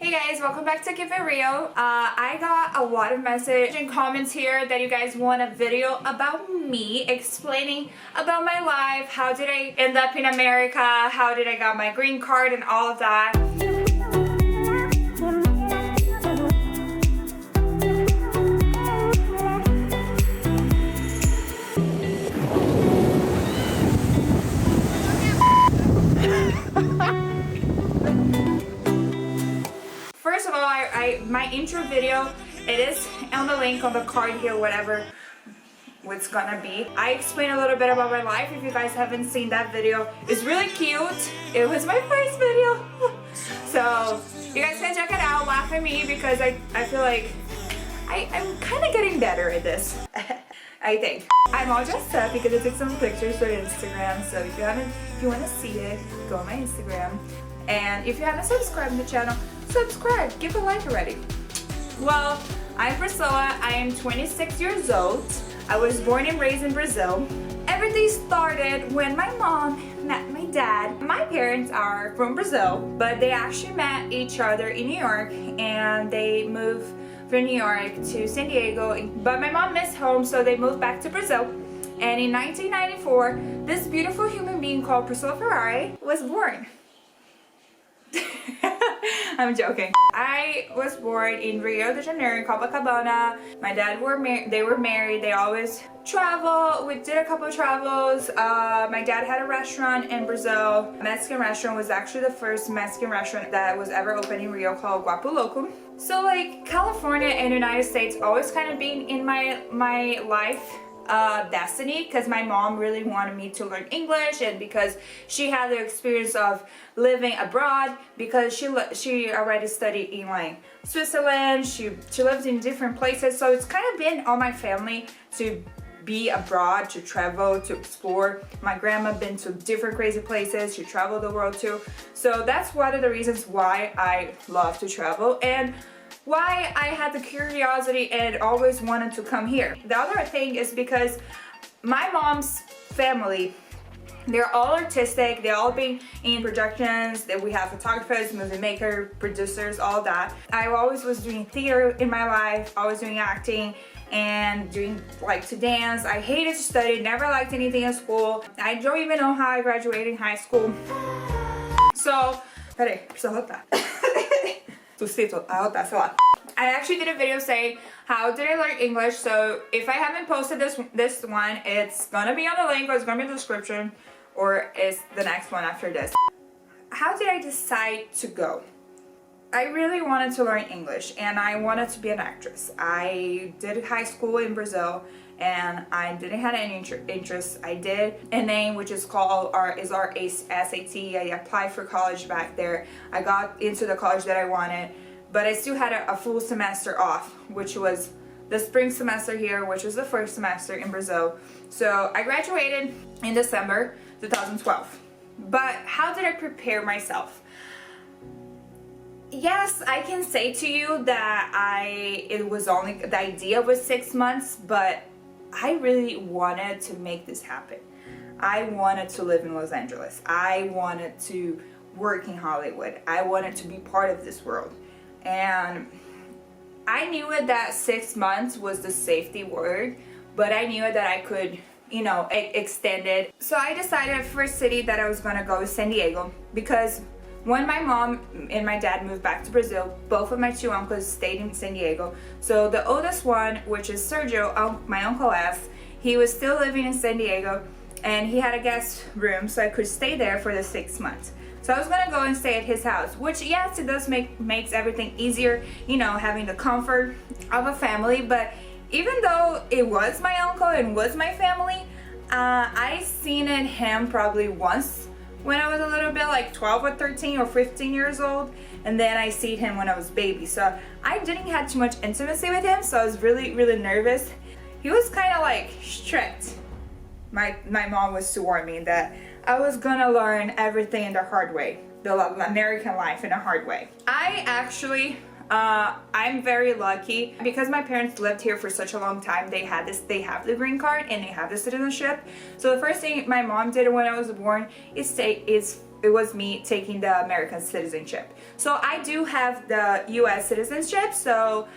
Hey guys, welcome back to Keep It Real. I got a lot of messages and comments here that you guys want a video about me explaining about my life, how did I end up in America, how did I got my green card and all of that. First of all, my intro video, it is on the link on the card here, whatever it's gonna be. I explain a little bit about my life. If you guys haven't seen that video, it's really cute. It was my first video. So you guys can check it out, laugh at me because I feel like I'm kind of getting better at this. I think. I'm all dressed up because I took some pictures for Instagram. So if you want to see it, go on my Instagram. And if you haven't subscribed to the channel, subscribe, give a like already. Well, I'm Priscilla, I am 26 years old. I was born and raised in Brazil. Everything started when my mom met my dad. My parents are from Brazil, but they actually met each other in New York and they moved from New York to San Diego. But my mom missed home, so they moved back to Brazil. And in 1994, this beautiful human being called Priscilla Ferrari was born. I'm joking. I was born in Rio de Janeiro, Copacabana. My dad they were married. They always travel. We did a couple of travels. My dad had a restaurant in Brazil. A Mexican restaurant. Was actually the first Mexican restaurant that was ever opened in Rio, called Guapo Loco. So like California and the United States always kind of being in my life destiny, because my mom really wanted me to learn English, and because she had the experience of living abroad, because she already studied in like Switzerland. She lived in different places, so it's kind of been on my family to be abroad, to travel, to explore. My grandma been to different crazy places. She traveled the world too. So that's one of the reasons why I love to travel and why I had the curiosity and always wanted to come here. The other thing is because my mom's family, they're all artistic. They all been in productions. That we have photographers, movie maker, producers, all that. I always was doing theater in my life, always doing acting and doing like to dance. I hated to study, never liked anything in school. I don't even know how I graduated in high school. So, peraí, preciso arrotar. I actually did a video saying how did I learn English, so if I haven't posted this one, it's gonna be on the link, or it's gonna be in the description, or it's the next one after this. How did I decide to go? I really wanted to learn English and I wanted to be an actress. I did high school in Brazil and I didn't have any interest. I did NA, which is called our SAT. I applied for college back there. I got into the college that I wanted, but I still had a full semester off, which was the spring semester here, which was the first semester in Brazil. So I graduated in December 2012. But how did I prepare myself? Yes, I can say to you that it was only, the idea was 6 months, but I really wanted to make this happen. I wanted to live in Los Angeles. I wanted to work in Hollywood. I wanted to be part of this world. And I knew that 6 months was the safety word, but I knew that I could, you know, extend it. So I decided first city that I was gonna go is San Diego, because when my mom and my dad moved back to Brazil, both of my two uncles stayed in San Diego. So the oldest one, which is Sergio, my uncle S, he was still living in San Diego and he had a guest room, so I could stay there for the 6 months. So I was gonna go and stay at his house, which yes, it does makes everything easier, you know, having the comfort of a family. But even though it was my uncle and was my family, I seen him probably once when I was a little bit, like 12 or 13 or 15 years old, and then I seen him when I was baby. So I didn't have too much intimacy with him, so I was really nervous. He was kind of like strict. My mom was to warn me that I was gonna learn everything in the hard way, the American life in a hard way. I actually I'm very lucky because my parents lived here for such a long time. They have the green card and they have the citizenship. So the first thing my mom did when I was born is it was me taking the American citizenship. So I do have the US citizenship, so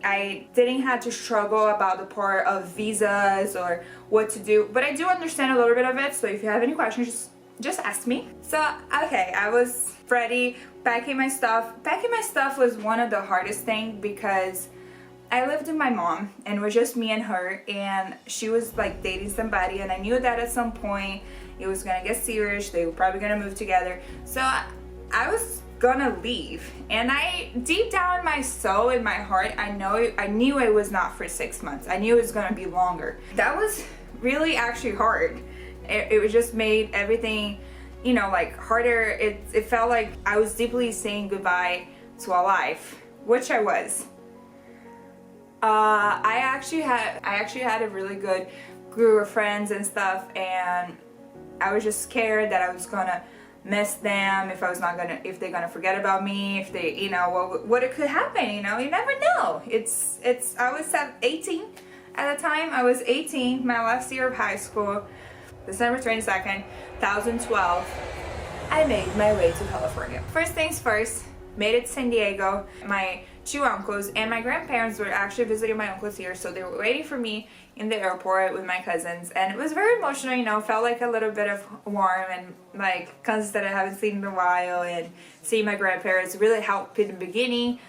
I didn't have to struggle about the part of visas or what to do, but I do understand a little bit of it, so if you have any questions, just ask me. So, okay, I was ready, packing my stuff. Packing my stuff was one of the hardest things because I lived with my mom and it was just me and her, and she was like dating somebody, and I knew that at some point it was gonna get serious, they were probably gonna move together. So I was gonna leave, and I, deep down in my soul, in my heart, I knew it was not for 6 months. I knew it was gonna be longer. That was really actually hard. It just made everything, you know, like harder. It felt like I was deeply saying goodbye to a life, which I was. I actually had a really good group of friends and stuff, and I was just scared that I was gonna miss them, if they're gonna forget about me, if they, you know, what it could happen, you know, you never know. I was 18 at the time. I was 18, my last year of high school, December 22nd, 2012. I made my way to California. First things first, made it to San Diego. My 2 uncles and my grandparents were actually visiting my uncles here, so they were waiting for me in the airport with my cousins, and it was very emotional, you know, felt like a little bit of warm, and like cousins that I haven't seen in a while, and seeing my grandparents really helped in the beginning.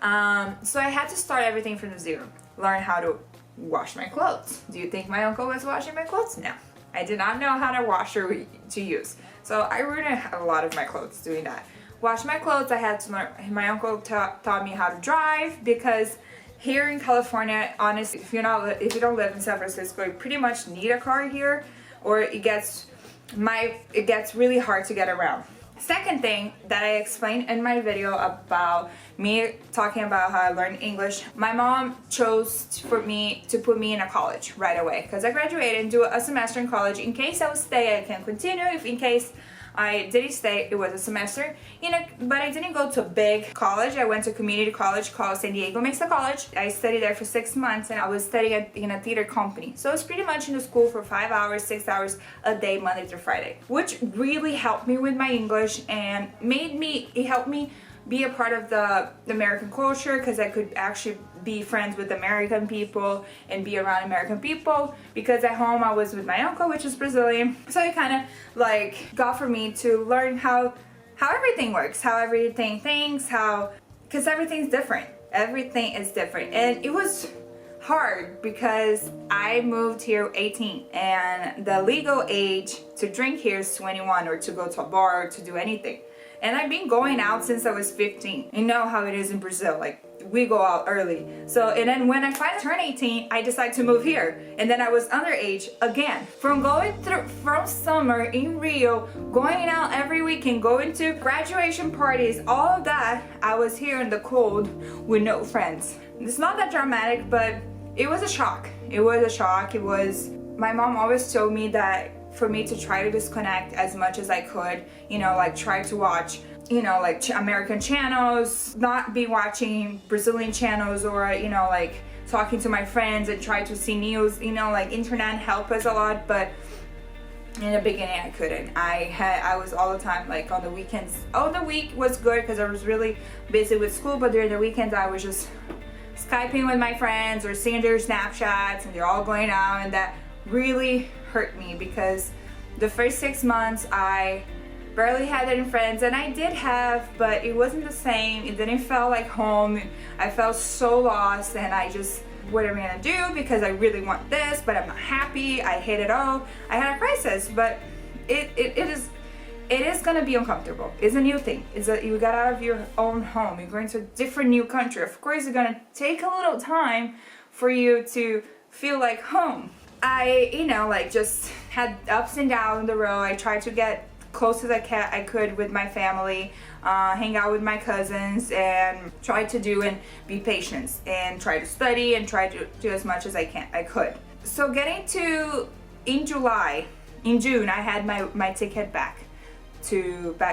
So I had to start everything from zero, learn how to wash my clothes. Do you think my uncle was washing my clothes? No, I did not know how to wash or to use, so I ruined a lot of my clothes doing that. Wash my clothes, I had to learn. My uncle taught me how to drive, because here in California, honestly, if you don't live in San Francisco, you pretty much need a car here, or it gets really hard to get around. Second thing that I explained in my video about me talking about how I learned English, my mom chose to put me in a college right away, because I graduated and do a semester in college. In case I would stay, I can continue. If in case I didn't stay, it was a semester, you know, but I didn't go to a big college. I went to a community college called San Diego Mixed College. I studied there for 6 months, and I was studying in a theater company. So I was pretty much in the school for 5 hours, 6 hours a day, Monday through Friday, which really helped me with my English and it helped me be a part of the American culture, because I could actually be friends with American people and be around American people, because at home I was with my uncle, which is Brazilian. So it kind of like got for me to learn how everything works, how everything thinks, because everything's different. Everything is different, and it was hard because I moved here 18, and the legal age to drink here is 21, or to go to a bar or to do anything. And I've been going out since I was 15. You know how it is in Brazil, like we go out early. So, and then when I finally turned 18, I decided to move here. And then I was underage again. From summer in Rio, going out every weekend, going to graduation parties, all of that, I was here in the cold with no friends. It's not that dramatic, but it was a shock. It was a shock. My mom always told me that for me to try to disconnect as much as I could, you know, like try to watch, you know, like American channels, not be watching Brazilian channels, or, you know, like talking to my friends and try to see news, you know, like internet helped us a lot, but in the beginning I couldn't. I was all the time, like on the weekends. Oh, the week was good because I was really busy with school, but during the weekends I was just Skyping with my friends or seeing their Snapchats and they're all going out, and that really hurt me because the first 6 months I barely had any friends, and I did have, but it wasn't the same. It didn't feel like home. I felt so lost, and I just, what am I gonna do, because I really want this but I'm not happy. I hate it all. I had a crisis, but it is gonna be uncomfortable. It's a new thing. You got out of your own home, you're going to a different new country. Of course it's gonna take a little time for you to feel like home. I, like just had ups and downs on the road. I tried to get close as I could with my family, hang out with my cousins, and try to do and be patient and try to study and try to do as much as I could. So getting to in June I had my ticket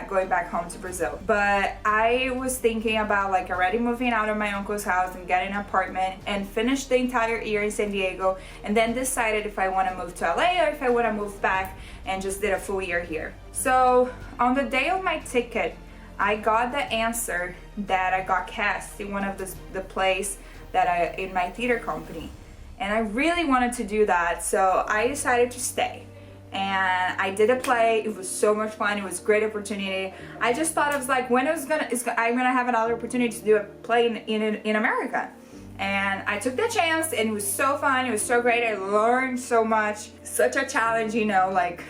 going back home to Brazil. But I was thinking about like already moving out of my uncle's house and getting an apartment and finish the entire year in San Diego, and then decided if I want to move to LA or if I want to move back and just did a full year here. So on the day of my ticket, I got the answer that I got cast in one of the plays that in my theater company. And I really wanted to do that, so I decided to stay. And I did a play. It was so much fun. It was a great opportunity. I just thought I was like, when I'm gonna have another opportunity to do a play in America. And I took the chance, and it was so fun. It was so great. I learned so much. Such a challenge, you know, like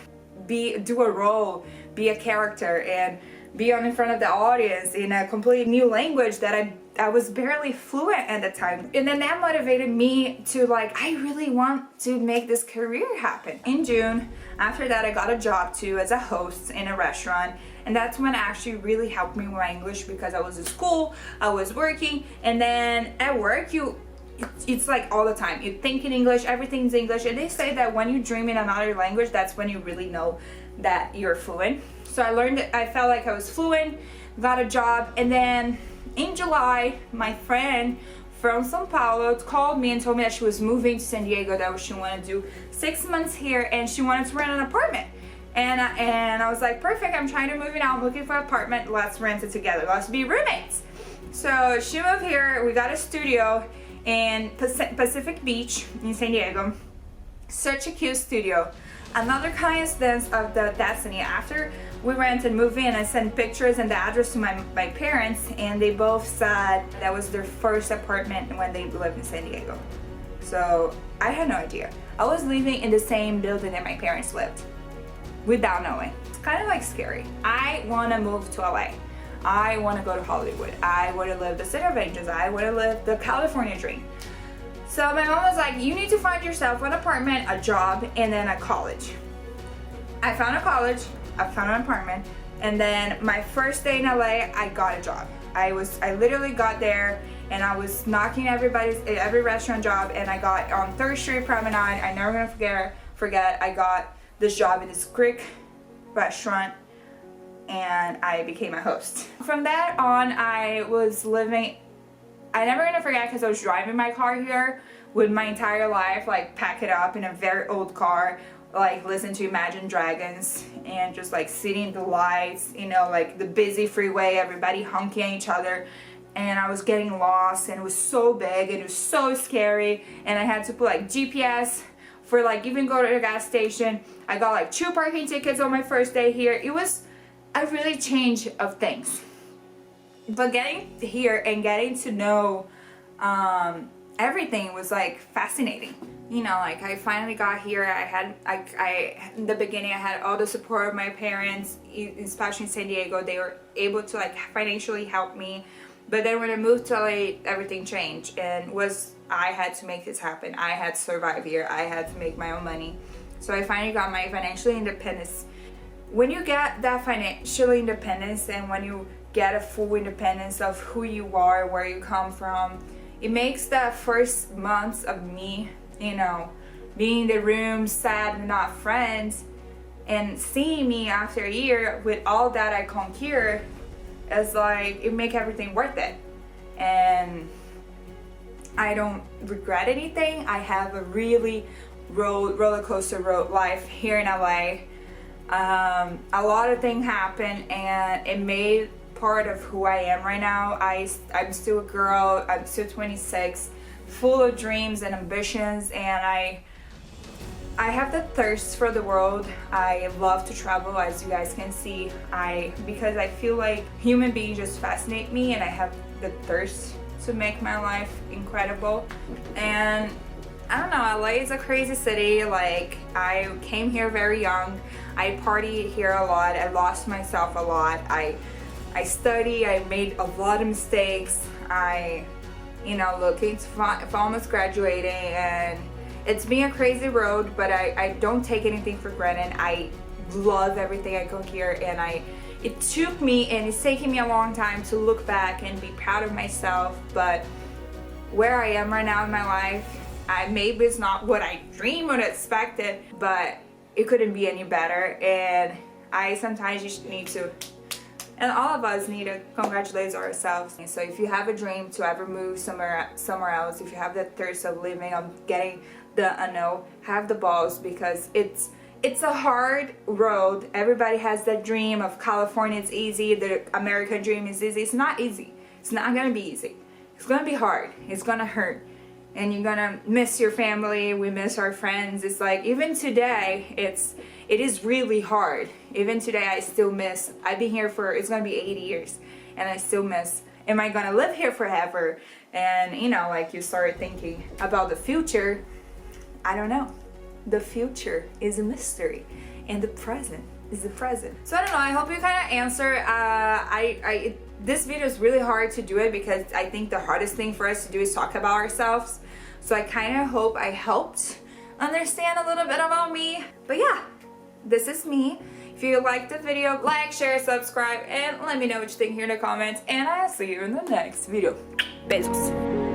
do a role, be a character, and be in front of the audience in a completely new language that I was barely fluent at the time. And then that motivated me to like, I really want to make this career happen. In June, after that, I got a job too as a host in a restaurant. And that's when it actually really helped me with my English, because I was in school, I was working, and then at work, it's like all the time. You think in English, everything's English. And they say that when you dream in another language, that's when you really know that you're fluent. So I learned it, I felt like I was fluent, got a job, and then in July, my friend from São Paulo called me and told me that she was moving to San Diego, that she wanted to do 6 months here, and she wanted to rent an apartment. And I was like, perfect, I'm trying to move it out, I'm looking for an apartment, let's rent it together, let's be roommates. So she moved here, we got a studio in Pacific Beach in San Diego. Such a cute studio. Another coincidence of the destiny, after we rented, moved in, I sent pictures and the address to my parents, and they both said that was their first apartment when they lived in San Diego. So I had no idea. I was living in the same building that my parents lived without knowing. It's kind of like scary. I want to move to LA. I want to go to Hollywood. I want to live the city of angels. I want to live the California dream. So my mom was like, you need to find yourself an apartment, a job, and then a college. I found a college, I found an apartment, and then my first day in LA, I got a job. I literally got there, and I was knocking every restaurant job, and I got on 3rd Street Promenade. I'm never gonna forget, I got this job in this Greek restaurant, and I became a host. From that on, I was living, I'm never gonna forget, because I was driving my car here with my entire life, like pack it up in a very old car, like listen to Imagine Dragons, and just like sitting in the lights, you know, like the busy freeway, everybody honking at each other, and I was getting lost, and it was so big, and it was so scary, and I had to put like GPS for like even go to the gas station. I got like 2 parking tickets on my first day here. It was a really change of things. But getting here and getting to know everything was like fascinating. You know, like I finally got here. I in the beginning, I had all the support of my parents, especially in San Diego. They were able to like financially help me. But then when I moved to LA, everything changed, and I had to make this happen. I had to survive here. I had to make my own money. So I finally got my financial independence. When you get that financial independence, and when you get a full independence of who you are, where you come from, it makes the first months of me, you know, being in the room, sad, not friends, and seeing me after a year with all that I conquer, is like, it make everything worth it. And I don't regret anything. I have a really roller coaster road life here in LA. A lot of things happened, and it made part of who I am right now. I'm still a girl, I'm still 26, full of dreams and ambitions, and I have the thirst for the world. I love to travel, as you guys can see, because I feel like human beings just fascinate me, and I have the thirst to make my life incredible. And I don't know, LA is a crazy city. Like, I came here very young. I partied here a lot. I lost myself a lot. I study. I made a lot of mistakes. Looking to almost graduating, and it's been a crazy road, but I don't take anything for granted. I love everything I cook here, and it took me, and it's taken me a long time to look back and be proud of myself. But where I am right now in my life, maybe it's not what I dreamed or expected, but it couldn't be any better. And I sometimes just need to, and all of us need to congratulate ourselves. So if you have a dream to ever move somewhere else, if you have the thirst of living, of getting the unknown, have the balls, because it's it's a hard road. Everybody has that dream of California, it's easy, the American dream is easy. It's not easy. It's not gonna be easy. It's gonna be hard. It's gonna hurt. And you're gonna miss your family. We miss our friends. It's like, even today, it is really hard. Even today, I still miss. I've been here for, it's gonna be 80 years, and I still miss. Am I gonna live here forever? And you know, like, you start thinking about the future. I don't know. The future is a mystery, and the present is the present. So I don't know. I hope you kind of answer. This video is really hard to do it because I think the hardest thing for us to do is talk about ourselves. So I kind of hope I helped understand a little bit about me. But yeah, this is me. If you liked the video, like, share, subscribe, and let me know what you think here in the comments. And I'll see you in the next video. Beijos.